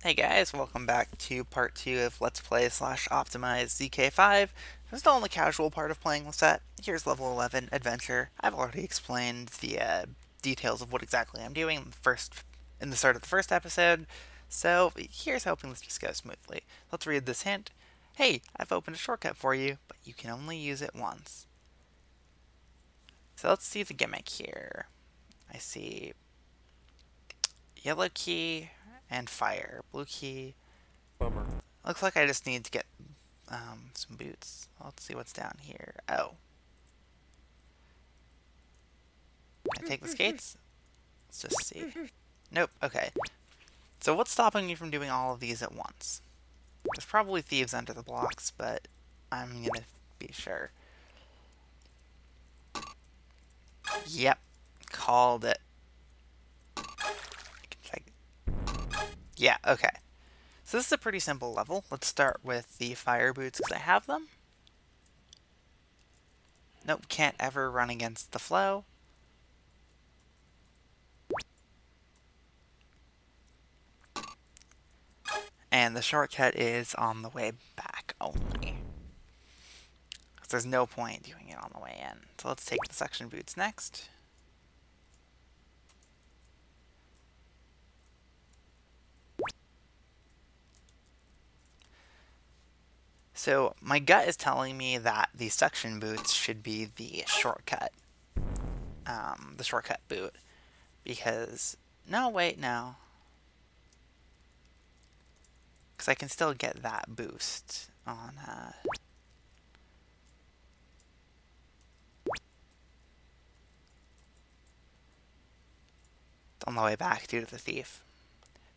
Hey guys, welcome back to part 2 of Let's Play / Optimize ZK5. We're still in the casual part of playing the set. Here's level 11, Adventure. I've already explained the details of what exactly I'm doing in the start of the first episode, so here's hoping this just goes smoothly. Let's read this hint. Hey, I've opened a shortcut for you, but you can only use it once. So let's see the gimmick here. I see yellow key and fire. Blue key. Bummer. Looks like I just need to get some boots. Let's see what's down here. Oh. Can I take the skates? Let's just see. Nope, okay. So what's stopping me from doing all of these at once? There's probably thieves under the blocks, but I'm gonna be sure. Yep. Called it. I can check. Yeah, okay. So this is a pretty simple level. Let's start with the fire boots because I have them. Nope, can't ever run against the flow. And the shortcut is on the way back only. So there's no point doing it on the way in. So let's take the suction boots next. So my gut is telling me that the suction boots should be the shortcut boot. Because, no, wait, no. Because I can still get that boost on the way back due to the thief.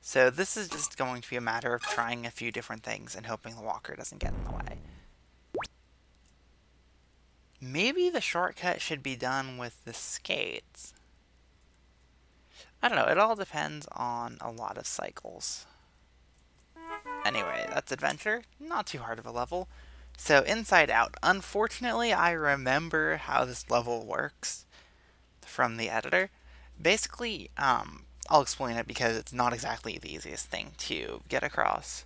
So this is just going to be a matter of trying a few different things and hoping the walker doesn't get in the way. Maybe the shortcut should be done with the skates. I don't know, it all depends on a lot of cycles. Anyway, that's Adventure. Not too hard of a level. So, Inside Out. Unfortunately, I remember how this level works from the editor. Basically, I'll explain it because it's not exactly the easiest thing to get across.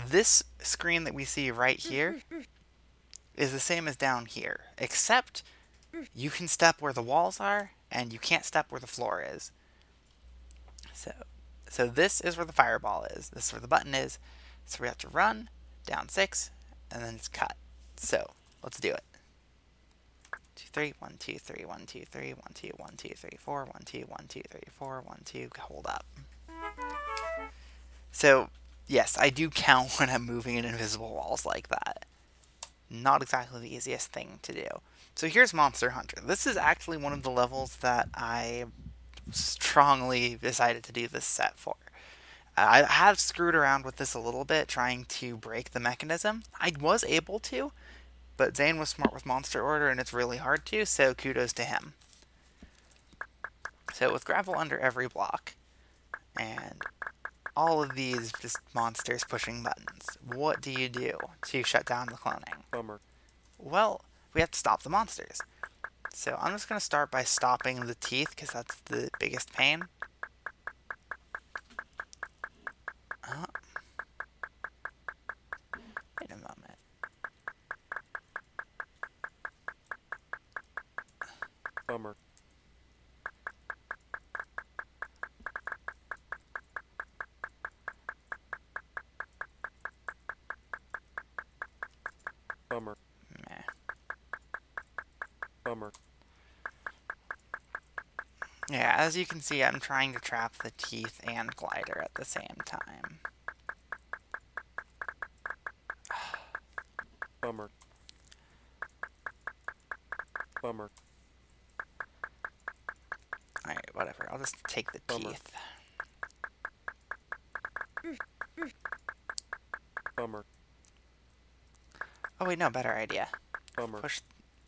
This screen that we see right here is the same as down here, except you can step where the walls are, and you can't step where the floor is. So this is where the fireball is. This is where the button is. So we have to run, down 6, and then it's cut. So, let's do it. 2, 3, 1, 2, 3, 1, 2, 3, 1, 2, 1, 2, 3, 4, 1, 2, 1, 2, 3, 4, 1, 2, hold up. So, yes, I do count when I'm moving in invisible walls like that. Not exactly the easiest thing to do. So here's Monster Hunter. This is actually one of the levels that I strongly decided to do this set for. I have screwed around with this a little bit, trying to break the mechanism. I was able to, but Zane was smart with Monster Order, and it's really hard to, so kudos to him. So with gravel under every block, and all of these just monsters pushing buttons, what do you do to shut down the cloning? Bummer. Well, we have to stop the monsters. So I'm just going to start by stopping the teeth, because that's the biggest pain. Wait a moment. Bummer. Bummer. Meh. Bummer. Yeah, as you can see, I'm trying to trap the teeth and glider at the same time. Bummer. Bummer. Alright, whatever. I'll just take the Bummer. teeth. Bummer. Oh wait, no, better idea. Bummer.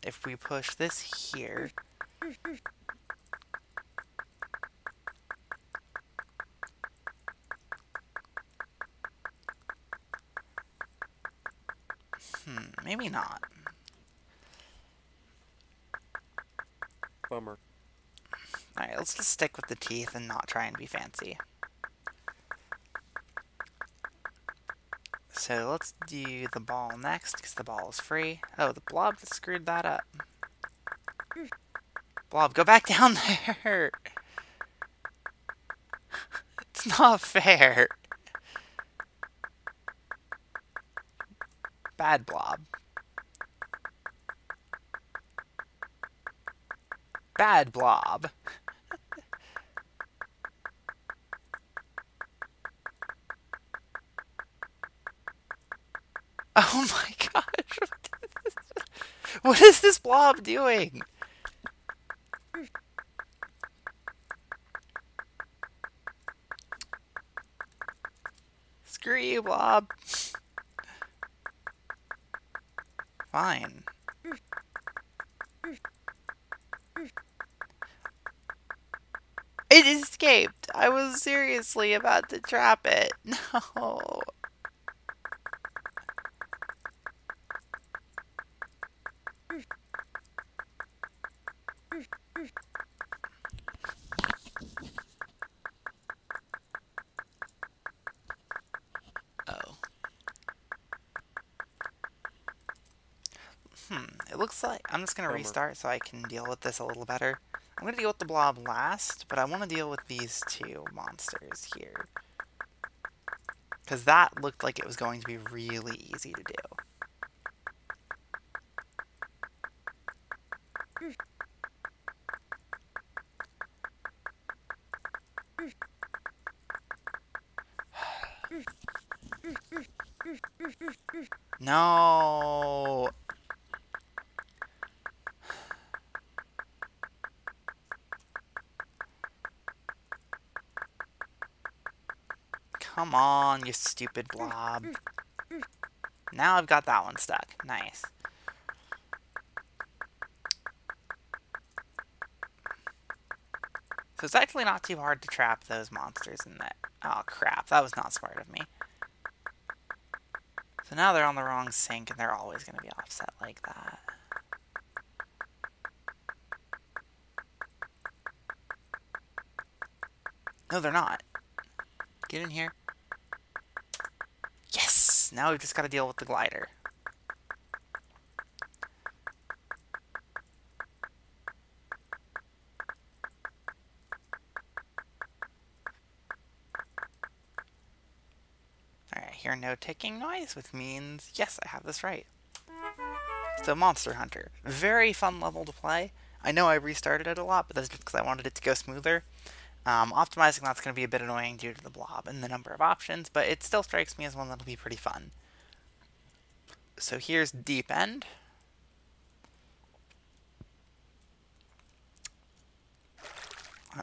If we push this here... maybe not. Bummer. Alright, let's just stick with the teeth and not try and be fancy. So let's do the ball next, because the ball is free. Oh, the blob screwed that up. Blob, go back down there! It's not fair! Bad blob. Bad blob. Oh my gosh! What is this blob doing? Screw you, blob. Fine. It escaped! I was seriously about to trap it. No. Oh. It looks like I'm just going to Bummer. restart so I can deal with this a little better. I'm going to deal with the blob last, but I want to deal with these two monsters here. Because that looked like it was going to be really easy to do. No! Come on, you stupid blob. Now I've got that one stuck. Nice. So it's actually not too hard to trap those monsters in that. Oh crap, that was not smart of me. So now they're on the wrong sync and they're always going to be offset like that. No, they're not. Get in here. Yes! Now we've just got to deal with the glider. Alright, I hear no ticking noise, which means, yes, I have this right. So Monster Hunter. Very fun level to play. I know I restarted it a lot, but that's just because I wanted it to go smoother. Optimizing that's going to be a bit annoying due to the blob and the number of options, but it still strikes me as one that'll be pretty fun. So here's Deep End.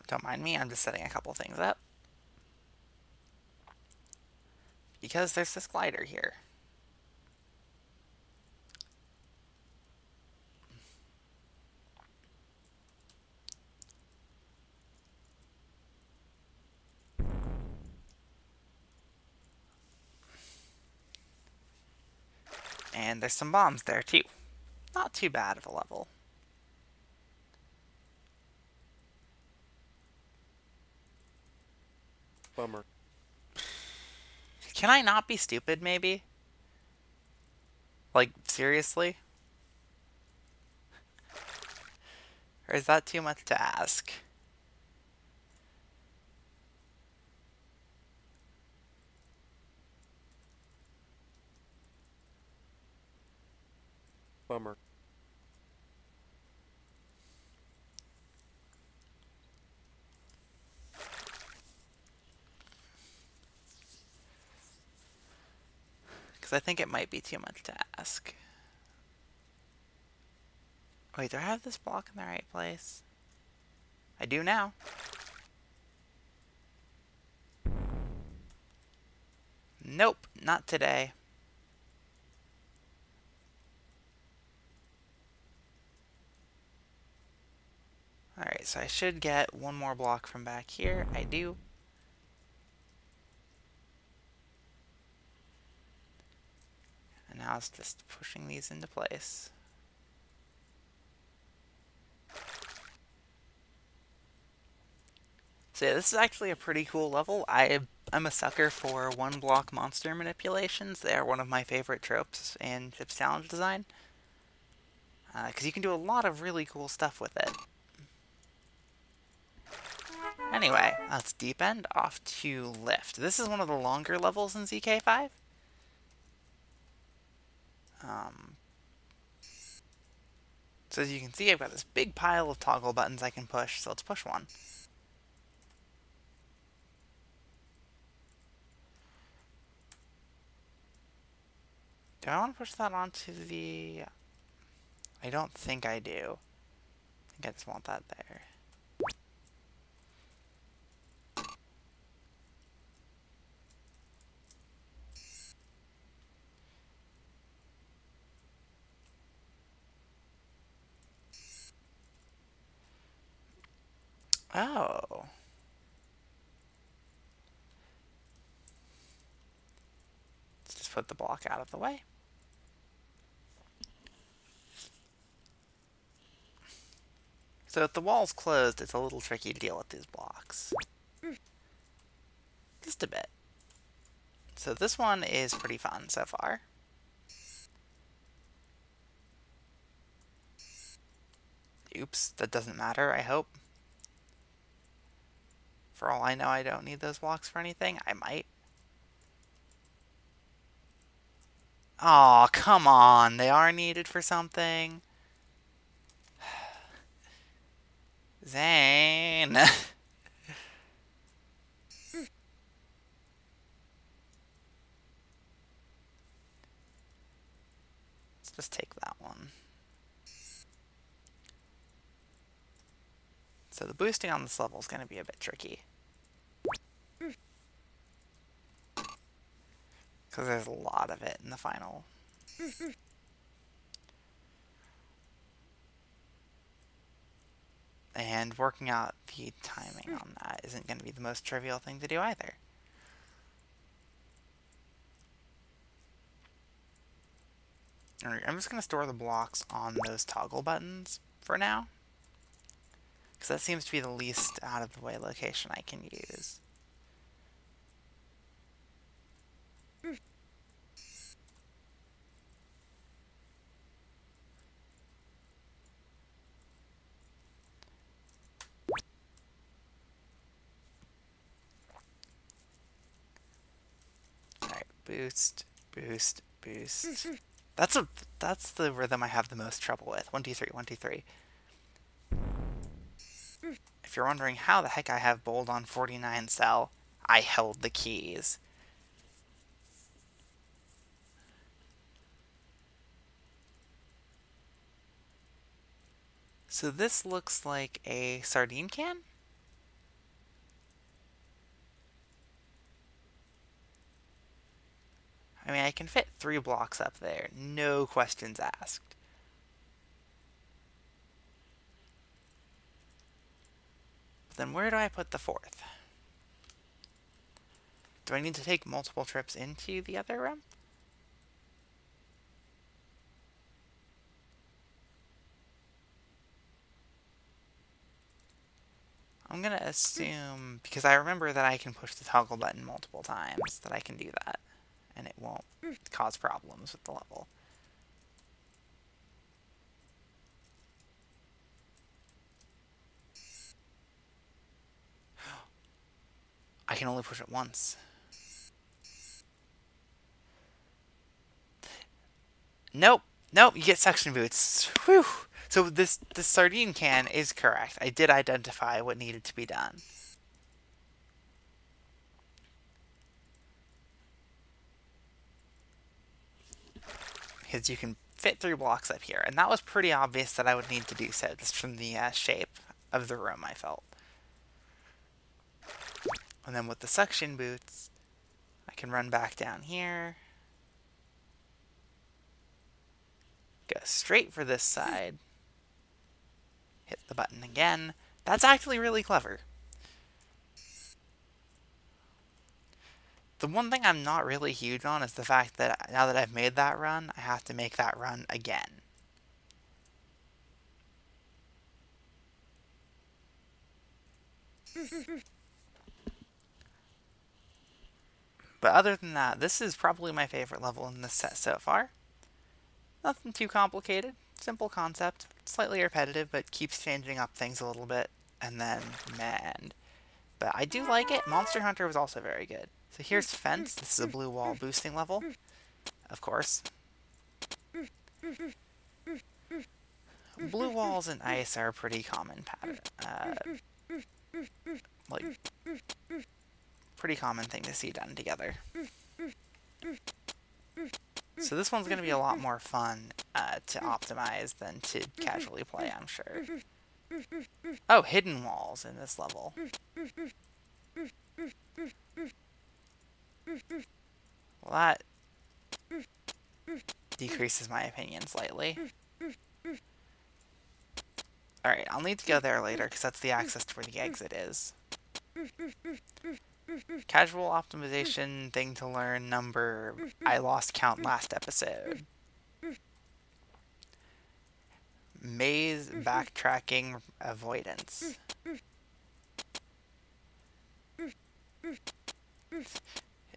Don't mind me, I'm just setting a couple things up. Because there's this glider here. And there's some bombs there too. Not too bad of a level. Bummer. Can I not be stupid, maybe? Like, seriously? Or is that too much to ask? Bummer. Because I think it might be too much to ask. Wait, do I have this block in the right place? I do now. Nope, not today. Alright, so I should get one more block from back here. I do. And now it's just pushing these into place. So yeah, this is actually a pretty cool level. I I'm a sucker for one block monster manipulations. They are one of my favorite tropes in Chips Challenge design. Because you can do a lot of really cool stuff with it. Anyway, let's deep end off to lift. This is one of the longer levels in ZK5. So as you can see, I've got this big pile of toggle buttons I can push, so let's push one. Do I want to push that onto the... I don't think I do. I think I just want that there. Oh. Let's just put the block out of the way. So if the wall's closed, it's a little tricky to deal with these blocks. Just a bit. So this one is pretty fun so far. Oops, that doesn't matter, I hope. For all I know, I don't need those blocks for anything. I might. Aw, come on. They are needed for something. Zane. Let's just take that one. So the boosting on this level is going to be a bit tricky. Because there's a lot of it in the final. And working out the timing on that isn't going to be the most trivial thing to do either. Alright, I'm just going to store the blocks on those toggle buttons for now. Because that seems to be the least out of the way location I can use. Alright, boost, boost, boost. That's the rhythm I have the most trouble with. 1, 2, 3, 1, 2, 3. If you're wondering how the heck I have bold on 49 cell, I held the keys. So this looks like a sardine can? I mean, I can fit 3 blocks up there, no questions asked. But then where do I put the 4th? Do I need to take multiple trips into the other room? I'm gonna assume, because I remember that I can push the toggle button multiple times, that I can do that, and it won't cause problems with the level. I can only push it once. Nope, nope, you get suction boots. Whew. So this sardine can is correct. I did identify what needed to be done. Because you can fit 3 blocks up here, and that was pretty obvious that I would need to do so, just from the shape of the room, I felt. And then with the suction boots, I can run back down here, go straight for this side, hit the button again. That's actually really clever. The one thing I'm not really huge on is the fact that now that I've made that run, I have to make that run again. But other than that, this is probably my favorite level in this set so far. Nothing too complicated. Simple concept. Slightly repetitive, but keeps changing up things a little bit. And then, man. But I do like it. Monster Hunter was also very good. So here's Fence. This is a blue wall boosting level. Of course. Blue walls and ice are a pretty common pattern. Like, pretty common thing to see done together. So this one's going to be a lot more fun to optimize than to casually play, I'm sure. Oh, hidden walls in this level. Well, that decreases my opinion slightly. Alright, I'll need to go there later, because that's the access to where the exit is. Casual optimization thing to learn number I lost count last episode. Maze backtracking avoidance.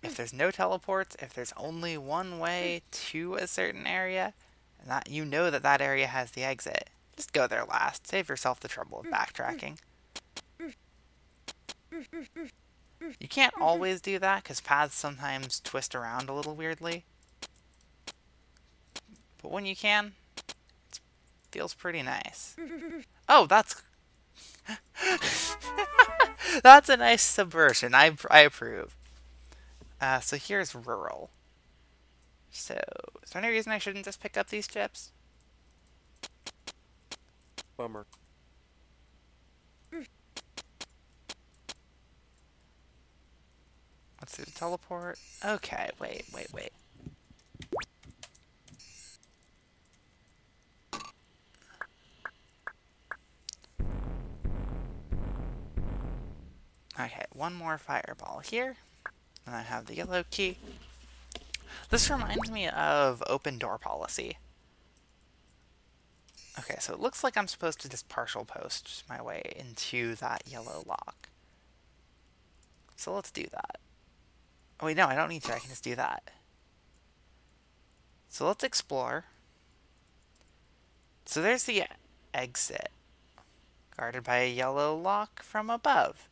If there's no teleports, if there's only one way to a certain area, and that you know that that area has the exit, just go there last. Save yourself the trouble of backtracking. You can't always do that, because paths sometimes twist around a little weirdly. But when you can, it feels pretty nice. Oh, that's... that's a nice subversion. I approve. So here's rural. So, is there any reason I shouldn't just pick up these chips? Bummer. Let's do the teleport. Okay, wait. Okay, one more fireball here. And I have the yellow key. This reminds me of open door policy. Okay, so it looks like I'm supposed to just partial post my way into that yellow lock. So let's do that. Oh wait, no, I don't need to. I can just do that. So let's explore. So there's the exit, guarded by a yellow lock from above.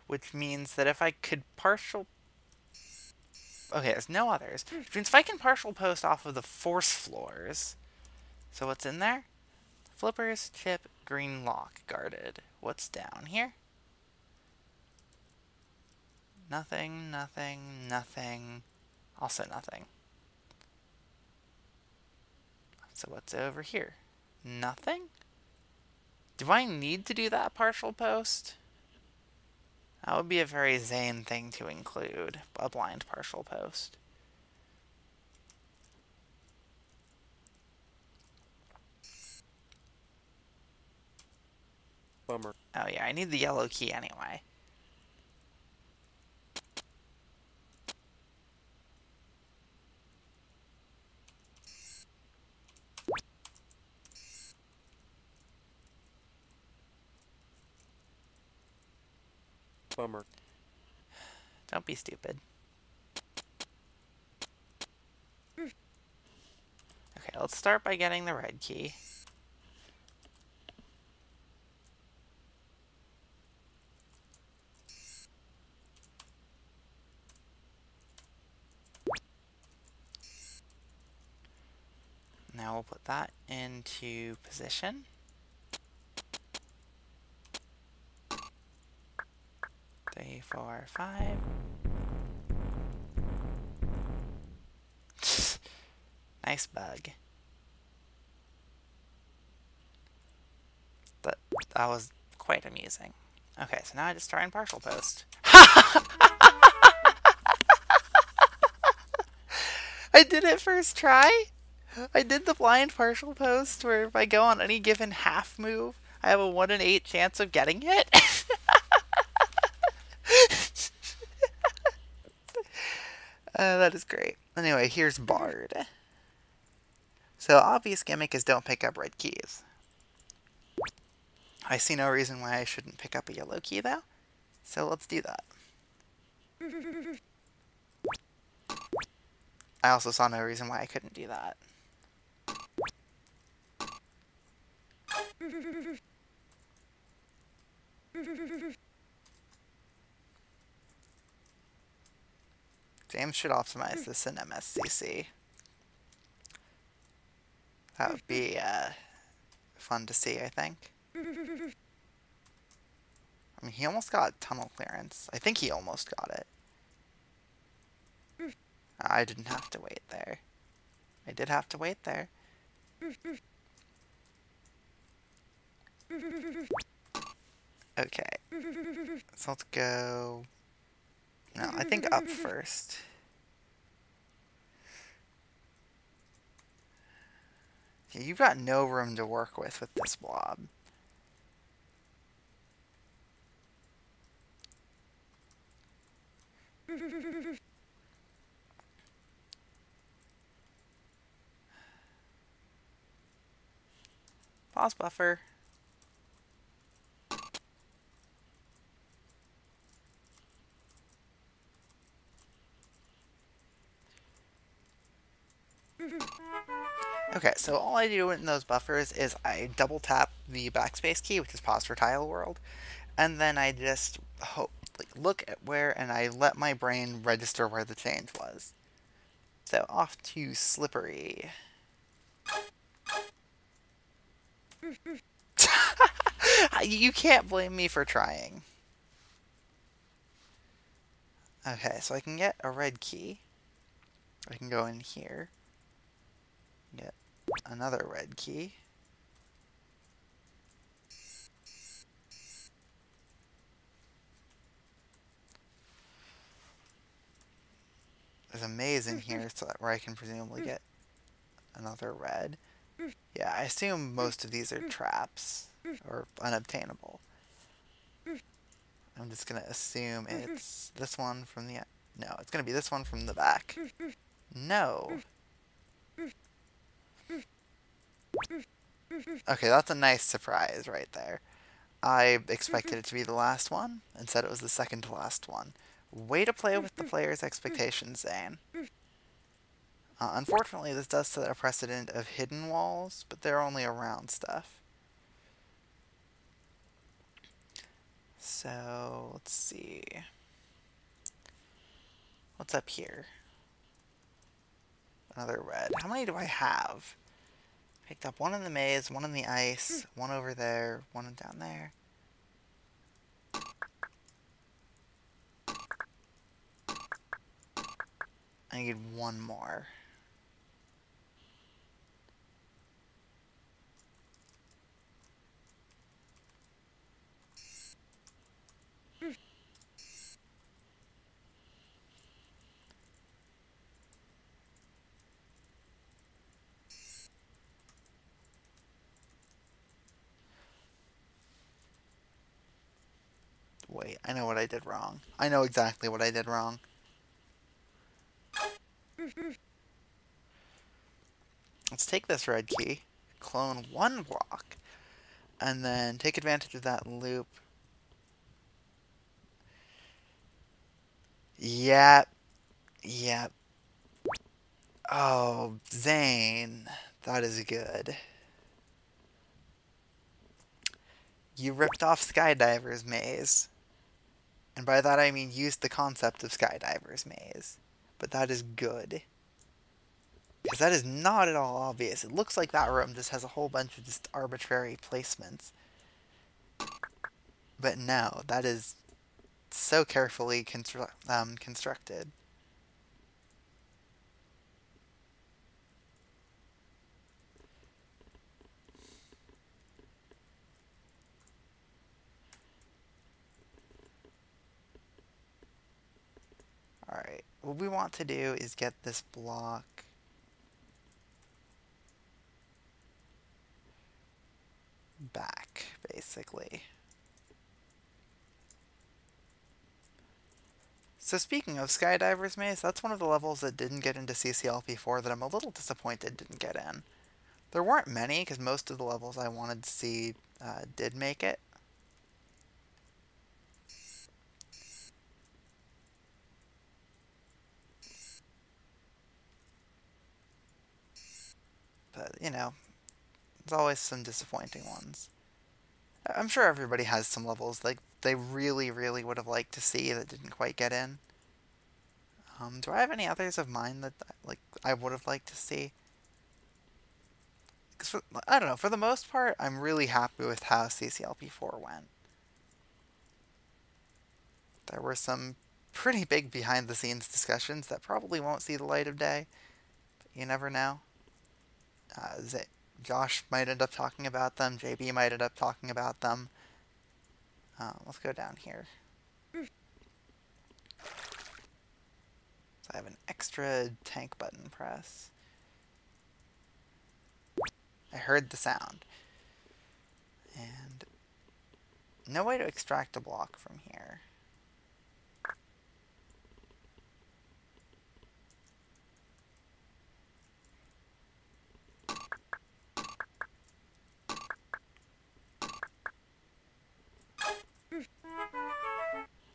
Which means that if I could partial... Okay, there's no others. Which means if I can partial post off of the force floors... So what's in there? Flippers, chip, green lock, guarded. What's down here? Nothing. Also nothing. So what's over here? Nothing? Do I need to do that partial post? That would be a very Zane thing to include, a blind partial post. Bummer. Oh yeah, I need the yellow key anyway. Bummer. Don't be stupid. Okay, let's start by getting the red key. Now we'll put that into position. Three, four, five. Nice bug. That was quite amusing. Okay, so now I just try and partial post. I did it first try. I did the blind partial post where if I go on any given half move, I have a 1 in 8 chance of getting it. That is great. Anyway, here's Bard. So obvious gimmick is don't pick up red keys. I see no reason why I shouldn't pick up a yellow key, though. So let's do that. I also saw no reason why I couldn't do that. James should optimize this in MSCC. That would be fun to see, I think. I mean, he almost got tunnel clearance. I think he almost got it. I didn't have to wait there. I did have to wait there. Okay. So let's go... No, I think up first. Yeah, you've got no room to work with this blob. Pause buffer. Okay, so all I do in those buffers is I double tap the backspace key, which is pause for tile world, and then I just look at where, and I let my brain register where the change was. So off to Slippery. You can't blame me for trying. Okay, so I can get a red key. I can go in here. Get another red key. There's a maze in here so that where I can presumably get another red. Yeah, I assume most of these are traps or unobtainable. I'm just gonna assume it's this one from the... No, it's gonna be this one from the back. No. Okay, that's a nice surprise right there. I expected it to be the last one. Instead, it was the second to last one. Way to play with the player's expectations, Zane. Unfortunately, this does set a precedent of hidden walls, but they're only around stuff. So, let's see. What's up here? Another red. How many do I have? Picked up one in the maze, one in the ice, one over there, one down there. I need one more. Wait, I know what I did wrong. I know exactly what I did wrong. Let's take this red key, clone one block, and then take advantage of that loop. Yep. Yep. Oh, Zane. That is good. You ripped off Skydiver's maze. And by that I mean used the concept of Skydiver's maze. But that is good. Because that is not at all obvious. It looks like that room just has a whole bunch of just arbitrary placements. But no, that is so carefully constructed. Alright, what we want to do is get this block back, basically. So speaking of Skydiver's Maze, that's one of the levels that didn't get into CCLP4 that I'm a little disappointed didn't get in. There weren't many, because most of the levels I wanted to see did make it. But, you know, there's always some disappointing ones. I'm sure everybody has some levels like they really, really would have liked to see that didn't quite get in. Do I have any others of mine that like I would have liked to see? Because I don't know. For the most part, I'm really happy with how CCLP4 went. There were some pretty big behind-the-scenes discussions that probably won't see the light of day. But you never know. Josh might end up talking about them. JB might end up talking about them. Let's go down here. So I have an extra tank button press. I heard the sound. And no way to extract a block from here.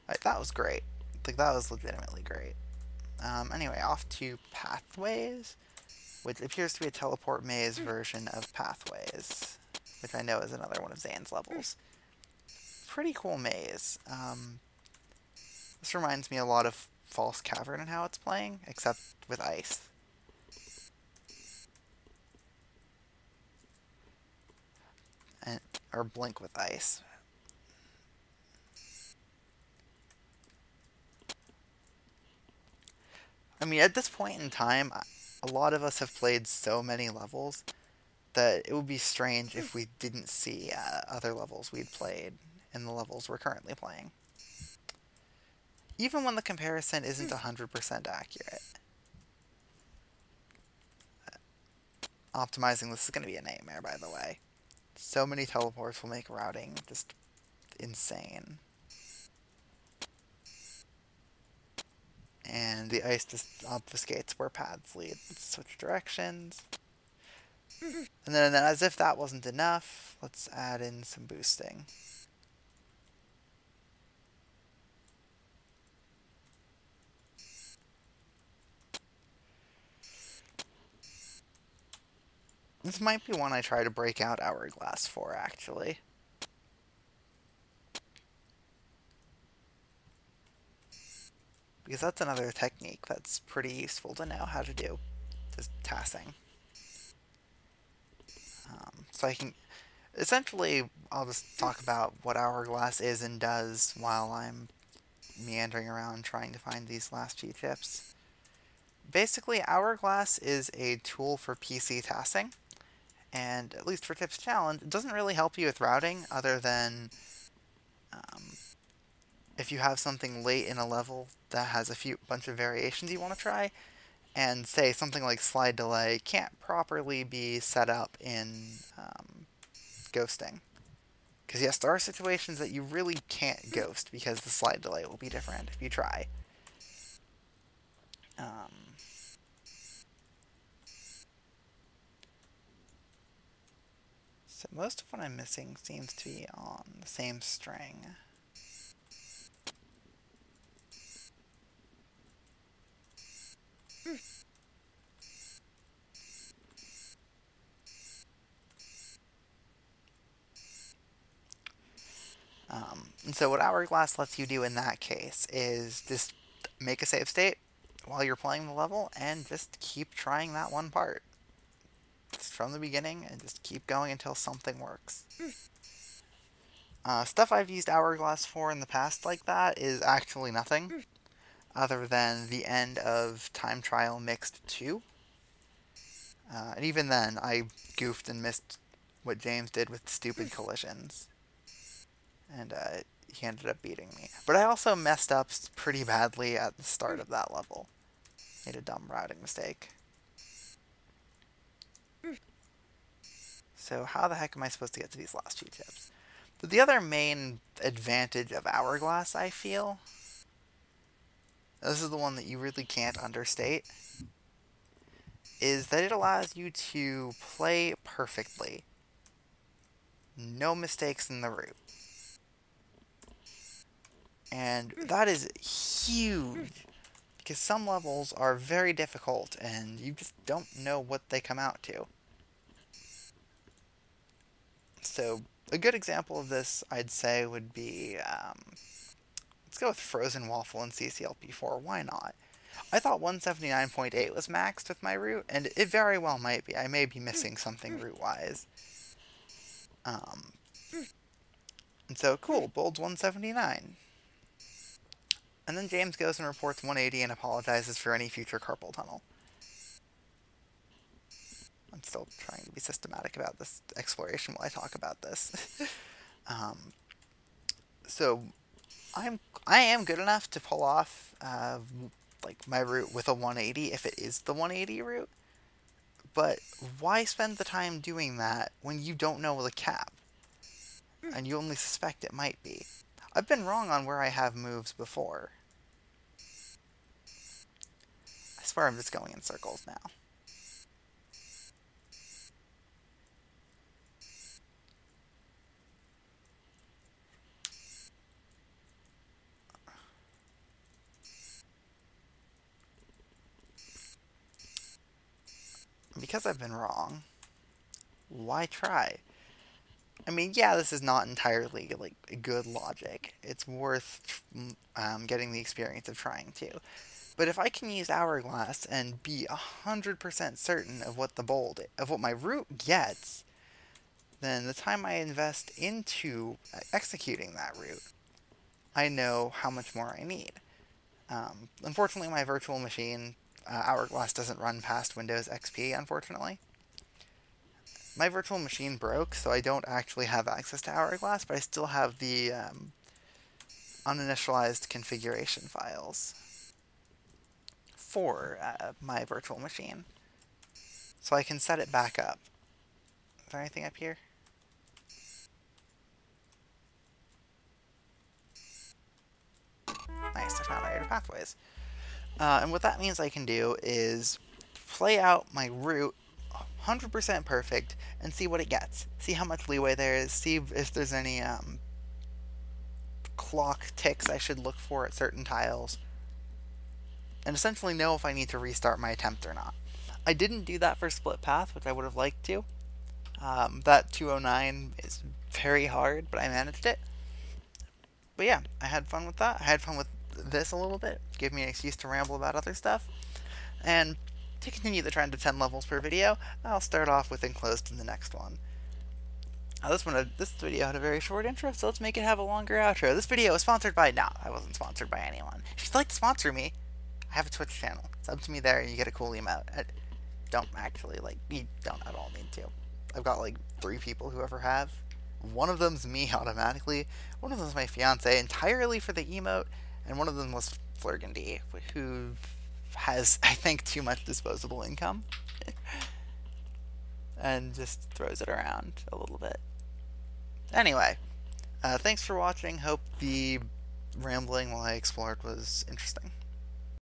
Right, that was great. Like, that was legitimately great. Anyway, off to Pathways, which appears to be a teleport maze version of Pathways, which I know is another one of Zane's levels. Pretty cool maze. This reminds me a lot of False Cavern and how it's playing, except with ice. Or Blink with ice. I mean, at this point in time, a lot of us have played so many levels that it would be strange if we didn't see other levels we'd played in the levels we're currently playing. Even when the comparison isn't 100% accurate. Optimizing this is going to be a nightmare, by the way. So many teleports will make routing just insane. And the ice just obfuscates where paths lead. Let's switch directions. And then as if that wasn't enough, let's add in some boosting. This might be one I try to break out Hourglass for, actually. Because that's another technique that's pretty useful to know how to do. Just tassing. So I can... Essentially, I'll just talk about what Hourglass is and does while I'm meandering around trying to find these last few tips. Basically, Hourglass is a tool for PC tassing, and at least for Tips Challenge, it doesn't really help you with routing other than if you have something late in a level that has a bunch of variations you want to try, and say something like slide delay can't properly be set up in ghosting. Because yes, there are situations that you really can't ghost because the slide delay will be different if you try. So most of what I'm missing seems to be on the same string. And so what Hourglass lets you do in that case is just make a save state while you're playing the level and just keep trying that one part. Just from the beginning and just keep going until something works. Stuff I've used Hourglass for in the past like that is actually nothing other than the end of Time Trial Mixed 2. And even then, I goofed and missed what James did with stupid collisions. And he ended up beating me. But I also messed up pretty badly at the start of that level. Made a dumb routing mistake. So how the heck am I supposed to get to these last few tips? But the other main advantage of Hourglass, I feel, this is the one that you really can't understate, is that it allows you to play perfectly. No mistakes in the route. And that is huge, because some levels are very difficult and you just don't know what they come out to. So, a good example of this, I'd say, would be, let's go with Frozen Waffle and CCLP4, why not? I thought 179.8 was maxed with my route, and it very well might be. I may be missing something route-wise. Um, and so, cool, Bold's 179. And then James goes and reports 180 and apologizes for any future carpal tunnel. I'm still trying to be systematic about this exploration while I talk about this. um, so I am good enough to pull off like my route with a 180 if it is the 180 route. But why spend the time doing that when you don't know the cap and you only suspect it might be? I've been wrong on where I have moves before. I swear I'm just going in circles now. Because I've been wrong, why try? I mean, yeah, this is not entirely like good logic. It's worth getting the experience of trying to. But if I can use Hourglass and be 100% certain of what what my route gets, then the time I invest into executing that route, I know how much more I need. Unfortunately, my virtual machine, Hourglass, doesn't run past Windows XP, unfortunately. My virtual machine broke, so I don't actually have access to Hourglass, but I still have the uninitialized configuration files for my virtual machine. So I can set it back up. Is there anything up here? Nice, I found native pathways. And what that means I can do is play out my route 100% perfect and see what it gets. See how much leeway there is, see if there's any clock ticks I should look for at certain tiles, and essentially know if I need to restart my attempt or not. I didn't do that for split path, which I would have liked to. That 209 is very hard, but I managed it. But yeah, I had fun with that. I had fun with this a little bit. Gave me an excuse to ramble about other stuff. And to continue the trend of 10 levels per video, I'll start off with enclosed in the next one. This video had a very short intro, so let's make it have a longer outro. This video was sponsored by... No, I wasn't sponsored by anyone. If you'd like to sponsor me, I have a Twitch channel. Sub to me there and you get a cool emote. Don't actually, you don't at all need to. I've got, 3 people who ever have. One of them's me automatically. One of them's my fiance entirely for the emote. And one of them was Flurgandy, who has, I think, too much disposable income. And just throws it around a little bit. Anyway, thanks for watching. Hope the rambling while I explored was interesting.